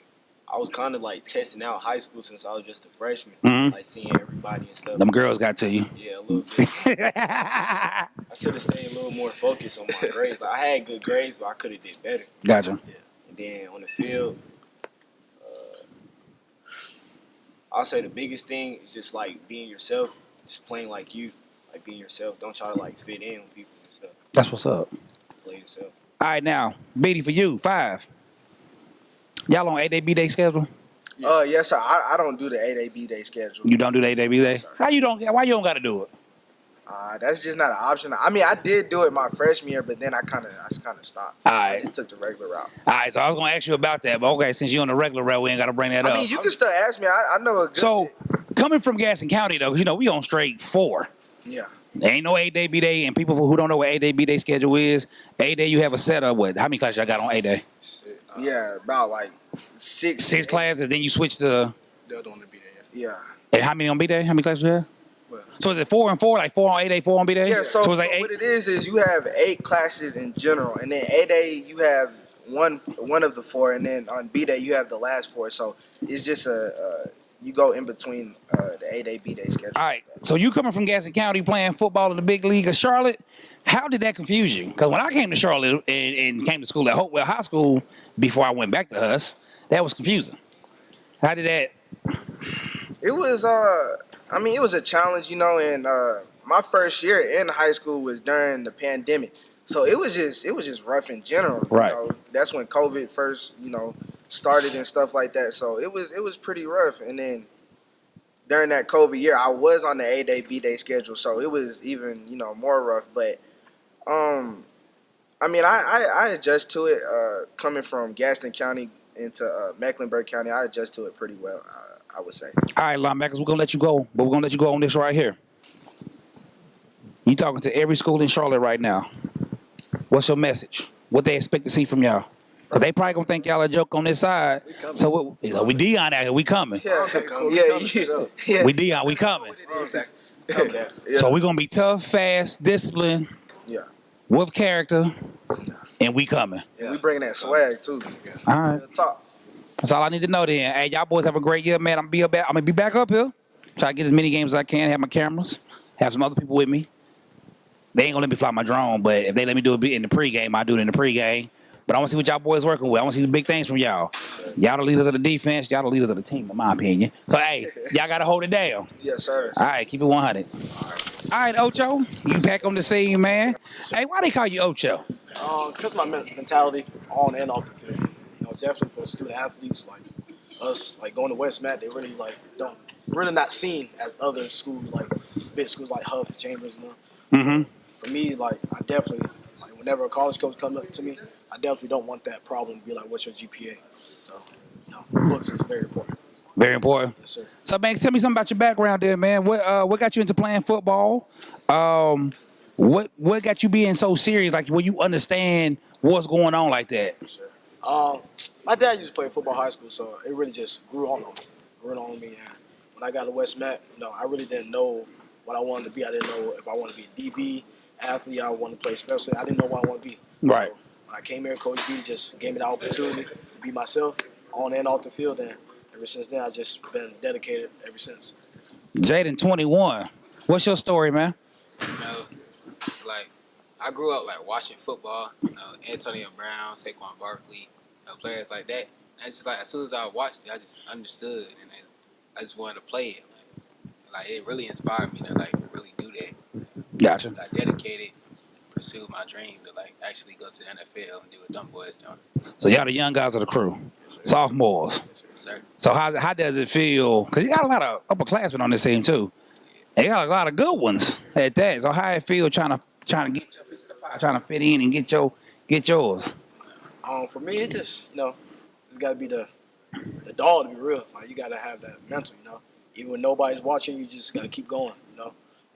I was kind of like testing out high school since I was just a freshman. Mm-hmm. Like seeing everybody and stuff. Them girls got to you. Yeah, a little bit. I should have stayed a little more focused on my grades. Like, I had good grades, but I could have did better. Gotcha. Yeah. And then on the field, I'll say the biggest thing is just like being yourself, just playing like you, like being yourself. Don't try to like fit in with people and stuff. That's what's up. Play yourself. All right, now, Beady, for you, 5. Y'all on 8-day B-day schedule? Yes, sir. I don't do the 8-day B-day schedule. You don't do the 8-day B-day? Why you don't got to do it? That's just not an option. I mean, I did do it my freshman year, but then I kind of stopped. All right. I just took the regular route. All right, so I was going to ask you about that, but okay, since you're on the regular route, we ain't got to bring that up. I mean, you can still ask me. I know a good. So, coming from Gaston County, though, you know, we on straight 4. Yeah. There ain't no A-Day, B-Day, and people who don't know what A-Day, B-Day schedule is, A-Day you have a setup with. How many classes y'all got on A-Day? Yeah, about like 6. 6 classes, then you switch to... The other one to be there. Yeah. And how many on B-Day? How many classes you have? So is it 4 and 4, like 4 on A-Day, 4 on B-Day? Yeah, so it's like 8? what it is you have 8 classes in general, and then A-Day you have one of the 4, and then on B-Day you have the last 4. So it's just you go in between the A-Day, B-Day schedule. All right, so you coming from Gaston County playing football in the big league of Charlotte, how did that confuse you? Because when I came to Charlotte and came to school at Hopewell High School before I went back to Huss, that was confusing. How did that... It was I mean, it was a challenge, you know, and my first year in high school was during the pandemic. So it was just rough in general. Right. You know? That's when COVID first, you know, started and stuff like that. So it was pretty rough. And then during that COVID year, I was on the A-Day, B-Day schedule. So it was even, you know, more rough. But, I mean, I adjust to it. Coming from Gaston County into Mecklenburg County, I adjust to it pretty well, I would say. All right, linebackers, we're going to let you go, but we're going to let you go on this right here. You talking to every school in Charlotte right now. What's your message? What they expect to see from y'all? Because they probably going to think y'all a joke on this side. So we Dion out here. We coming. Yeah. We Dion. We coming. Okay. Yeah. So we're going to be tough, fast, disciplined, with character, and we coming. Yeah, we bringing that swag, too. All right. Top. That's all I need to know then. Hey, y'all boys have a great year, man. I'm gonna be back up here. Try to get as many games as I can, have my cameras, have some other people with me. They ain't gonna let me fly my drone, but if they let me do it in the pregame, I'll do it in the pregame. But I want to see what y'all boys working with. I want to see some big things from y'all. Y'all the leaders of the defense. Y'all the leaders of the team, in my opinion. So, hey, y'all got to hold it down. Yes, sir. All right, keep it 100. All right, Ocho, you back on the scene, man. Hey, why they call you Ocho? Because my mentality on and off the field. You know, definitely for student athletes like us, like going to West Matt, they really really not seen as other schools, like big schools like Huff, Chambers, and them. Mm-hmm. For me, like I definitely, like whenever a college coach comes up to me, I definitely don't want that problem to be like, what's your GPA? So, you know, books is very important. Very important. Yes, sir. So, man, tell me something about your background there, man. What got you into playing football? What got you being so serious, like where you understand what's going on like that? Sure. My dad used to play football high school, so it really just grew on me. And when I got to West Matt, I really didn't know what I wanted to be. I didn't know if I wanted to be a DB, athlete, I wanted to play special. I didn't know what I wanted to be. Right. So when I came here, Coach Beady just gave me the opportunity to be myself on and off the field, and ever since then, I've just been dedicated ever since. Jaden, 21. What's your story, man? It's like I grew up like watching football. Antonio Brown, Saquon Barkley, players like that. And it's just like as soon as I watched it, I just understood, and I just wanted to play it. Like it really inspired me to like really do that. Gotcha. I dedicated, pursued my dream to like actually go to the NFL and do what dumb boys doing. So y'all the young guys of the crew, sophomores. Yes, sir. So how does it feel? Because you got a lot of upperclassmen on this team too. And you got a lot of good ones at that. So how it feel trying to get your piece of the pie, trying to fit in and get yours? For me, it just it's got to be the dog to be real. Like you got to have that mental, Even when nobody's watching, you just got to keep going, And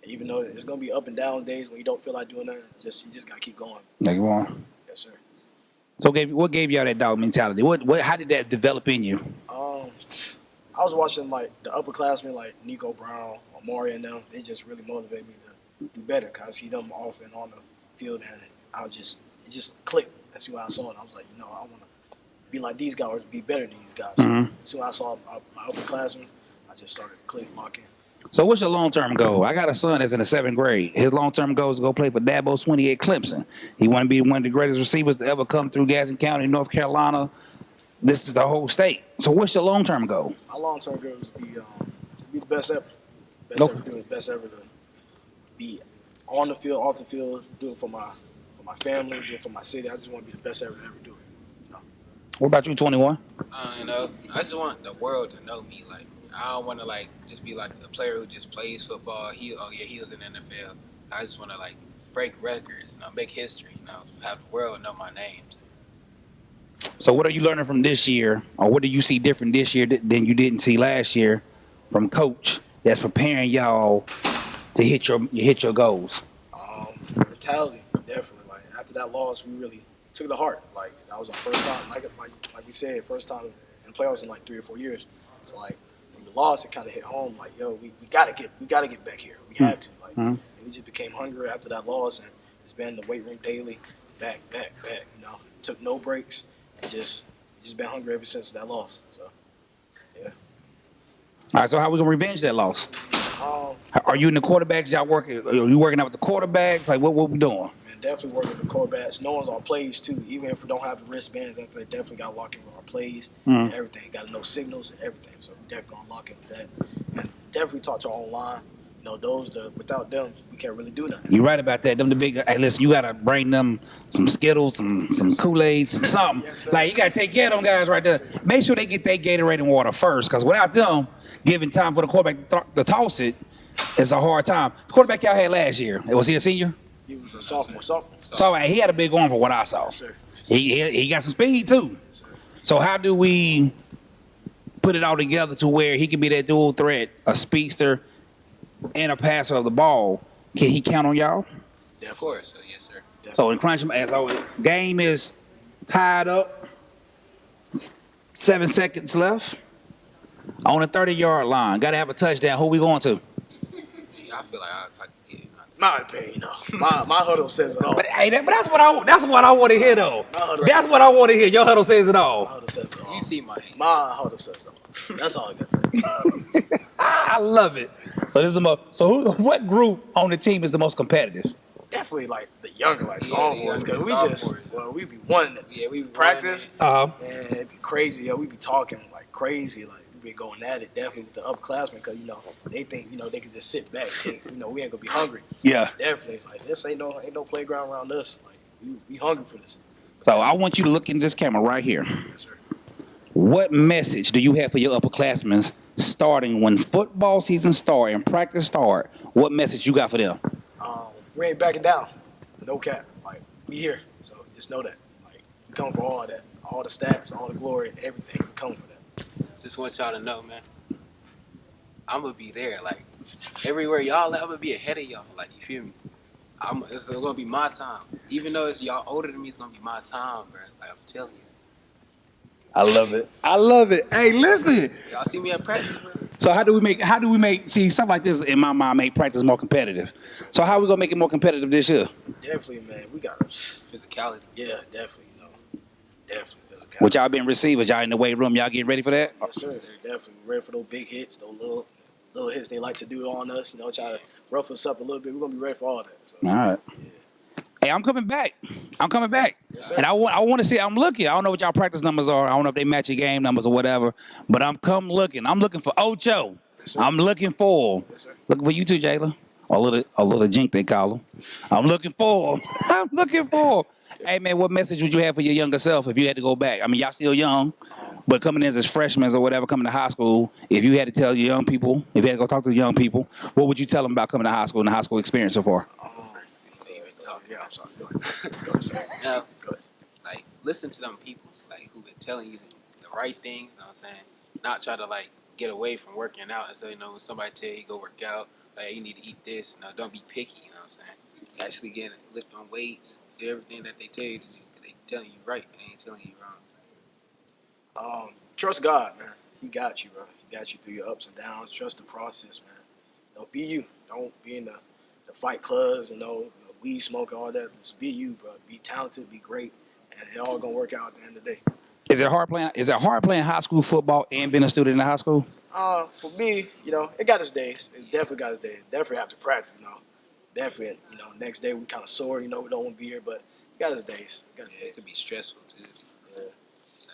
even though it's gonna be up and down days when you don't feel like doing nothing, you just got to keep going. Like you on. Yes, sir. So what gave y'all that dog mentality? How did that develop in you? I was watching like the upperclassmen like Nico Brown, Amari, and them. They just really motivated me to do better. Cause I see them off and on the field, and it just clicked. That's why I saw it. I was like, I want to be like these guys or be better than these guys. Mm-hmm. So I saw my upperclassmen, I just started locking. So what's your long-term goal? I got a son that's in the 7th grade. His long-term goal is to go play for Dabo Swinney at Clemson. He want to be one of the greatest receivers to ever come through Gaston County, North Carolina. This is the whole state. So what's your long-term goal? My long-term goal is to be the best ever. Ever do it. Best ever to be on the field, off the field, do it for my family, do it for my city. I just want to be the best ever to ever do it. What about you, 21? I just want the world to know me. Like I don't want to just be like a player who just plays football. He was in the NFL. I I just want to like break records, make history, have the world know my name. So what are you learning from this year, or what do you see different this year than you didn't see last year from Coach that's preparing y'all to hit your goals? Mentality, definitely. Like after that loss, we really took it to heart. Like that was our first time, like we said, first time in the playoffs in like 3 or 4 years. So like when we lost, it kind of hit home. Like yo, we gotta get back here. We had to. Like and we just became hungry after that loss, and just been in the weight room daily, back. Took no breaks, and just been hungry ever since that loss. So yeah. All right. So how we gonna revenge that loss? Are you in the quarterbacks? Y'all working? Are you working out with the quarterbacks? Like what we doing? Man, definitely working with the quarterbacks. Knowing our plays too. Even if we don't have the wristbands, they definitely got to lock in with our plays and everything. Got to know signals and everything. So we definitely gonna lock in with that. And definitely talk to our own line. Without them, we can't really do nothing. You're right about that. Them the big. Hey, listen, you gotta bring them some Skittles, some Kool-Aid, some something. Yes, like you gotta take care of them guys right there. Make sure they get their Gatorade and water first, because without them giving time for the quarterback to toss it, it's a hard time. The quarterback y'all had last year, was he a senior? He was a sophomore. So he had a big arm for what I saw. Yes, sir. He got some speed too. Yes, so how do we put it all together to where he can be that dual threat, a speedster and a passer of the ball? Can he count on y'all? Yeah, of course. So, yes, sir. Definitely. So in crunch, so game is tied up. 7 seconds left. On the 30-yard line. Got to have a touchdown. Who we going to? I feel like I can get my opinion, my huddle says it all. But hey, that's what I want to hear though. That's what I want to hear. Your huddle says it all. My huddle says it all. You see my huddle says it all. That's all I got to say. I love it. So this is the most. So what group on the team is the most competitive? Definitely like the younger, like sophomores, because we be one. Yeah, we practice. Uh-huh. And it'd be crazy. Yeah, we be talking like crazy. Like we be going at it definitely with the upperclassmen, because they think they can just sit back. Think, we ain't gonna be hungry. Yeah. Definitely. Like this ain't no playground around us. Like we hungry for this. So I want you to look in this camera right here. Yes, sir. What message do you have for your upperclassmen starting when football season start and practice start? What message you got for them? We ain't backing down. No cap. Like we here. So just know that. Like we come for all that. All the stats, all the glory, everything. We come for that. Just want y'all to know, man. I'm gonna be there. Like everywhere y'all at, I'm gonna be ahead of y'all. Like you feel me? It's gonna be my time. Even though it's y'all older than me, it's gonna be my time, bro. Like I'm telling you. I love it. I love it. Hey, listen. Y'all see me at practice, bro? So how do we make see something like this in my mind make practice more competitive? So how we gonna make it more competitive this year? Definitely, man. We got physicality. Yeah, definitely. Definitely physicality. What y'all been receivers? Y'all in the weight room? Y'all getting ready for that? Yes, sir. Definitely ready for those big hits, those little hits they like to do on us. Try to rough us up a little bit. We're gonna be ready for all that. So. All right. Yeah. Hey, I'm coming back. Yes, sir. And I want to see. I'm looking. I don't know what y'all practice numbers are. I don't know if they match your game numbers or whatever. But I'm looking. I'm looking for Ocho. Yes, I'm looking for him. Yes, Looking for you too, Jayla. A little jink they call him. I'm looking for him. I'm looking for him. Hey man, what message would you have for your younger self if you had to go back? I mean, y'all still young, but coming in as freshmen or whatever, coming to high school, if you had to tell your young people, if you had to go talk to the young people, what would you tell them about coming to high school and the high school experience so far? Yeah, I'm sorry. Go ahead. Like listen to them people, like who been telling you the right thing. You know what I'm saying? Not try to like get away from working out. And so when somebody tell you go work out, like you need to eat this. Don't be picky. You know what I'm saying? Actually lift on weights. Do everything that they tell you to do. They telling you right, but they ain't telling you wrong. Trust God, man. He got you, bro. He got you through your ups and downs. Trust the process, man. Don't be you. Don't be in the fight clubs, weed smoke, all that. Just be you, bro. Be talented, be great, and it all gonna work out at the end of the day. Is it hard playing high school football and being a student in the high school? For me, it got its days. It definitely got its days. Definitely after practice, Definitely, next day we kind of sore, we don't want to be here, but it got its days. It could be stressful too. Yeah.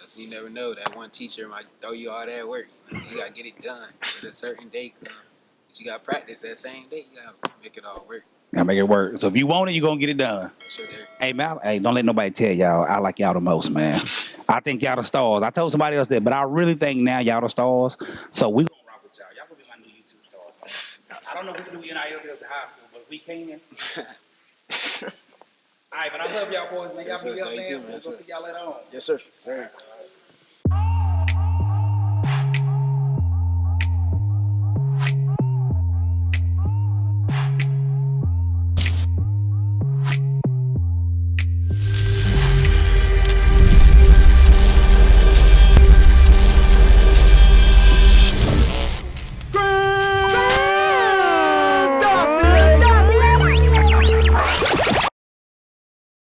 So you never know. That one teacher might throw you all that work. You gotta get it done at a certain day. But you gotta practice that same day. You gotta make it all work. Gotta make it work. So if you want it, you're gonna get it done. Sure. Hey man, don't let nobody tell y'all I like y'all the most, man. I think y'all the stars. I told somebody else that, but I really think now y'all the stars. So we gonna rock with y'all. Y'all gonna be my new YouTube stars, man. I don't know if we can do NIL deals at high school, but We came in. All right, but I love y'all boys, man. Y'all Yes, sir. be up, Thank man. you, We'll yes, go sir. see y'all later on. Yes, sir.